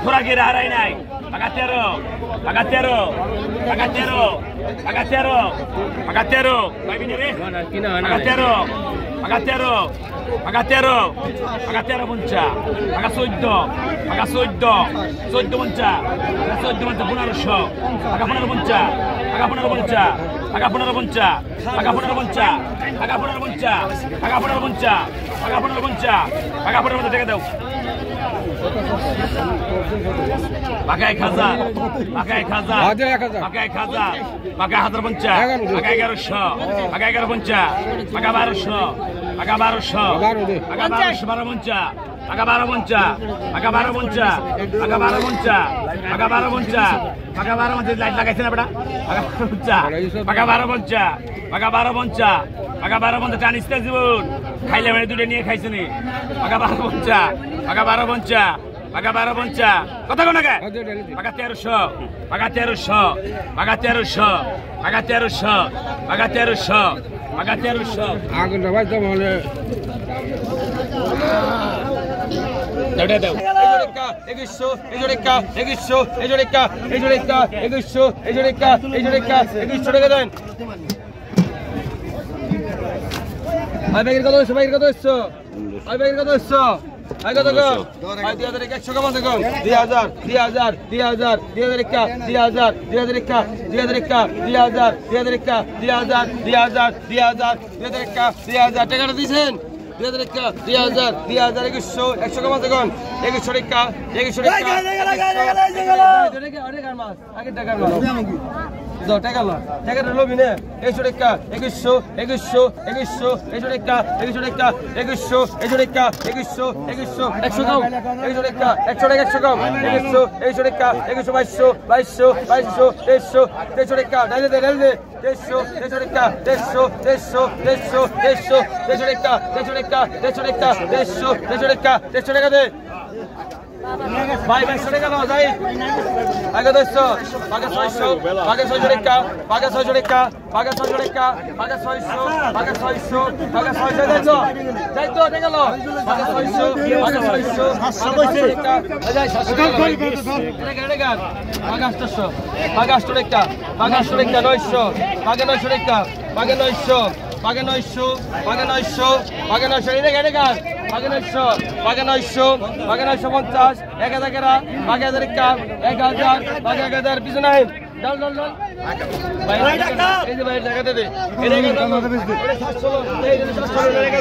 খোরাকির হারাই নাই Pagatero, vai venire? Pagatero muncah, paga suddo muncah, punar show, paga punar muncah, take it out. Pakai khaza, pakai hazar buncha, pakai garusho, pakai garbuncha, pakai barusho, pakai barusho, bara buncha, pakai bara light lagaise na beta, pakai bara buncha, tanis te jibon, khaile mane dute niye khaise ni, pakai bara buncha, kota kona ka? Pakai 1300. Agun rawat jam hole. Dauda. 2100 টাকা দেন। I ব্যাগের কত হইছে? I ব্যাগের কত হইছে? I কত গো? I 2100 কম আছে গো। 2000 টাকাটা দিছেন? 2000 100 কম আছে গো। 2100 টাকা আগে টাকা মাছ টাকা লবি না 100 টাকা 2100 100 টাকা 100 টাকা 100 টাকা 100 কম 100 টাকা 100 কম 100 টাকা 2200 2300 টাকা ডাইলে 100 টাকা 100 টাকা দে ভাই 200 টাকা দাও যাই আগে 200 আগে 600 আগে 600 টাকা আগে 600 টাকা আগে 600 টাকা আগে 600 আগে 600 আগে 600 দাও যাই তো টাকা লো আগে 600 আগে 600 700 টাকা যাই 700 টাকা টাকা আগে 800 আগে 800 টাকা আগে 800 টাকা 900 আগে 900 টাকা আগে 900 আগে 900 আগে 900 আগে 900 এটা কেটে গান আগে 900 আগে 950 1000 টাকা আগে 1000 টাকা 1000 আগে 1000 পিছু নাই ডাল ভাই এই যে ভাই টাকা দে দে এটা 700 এই 700 টাকা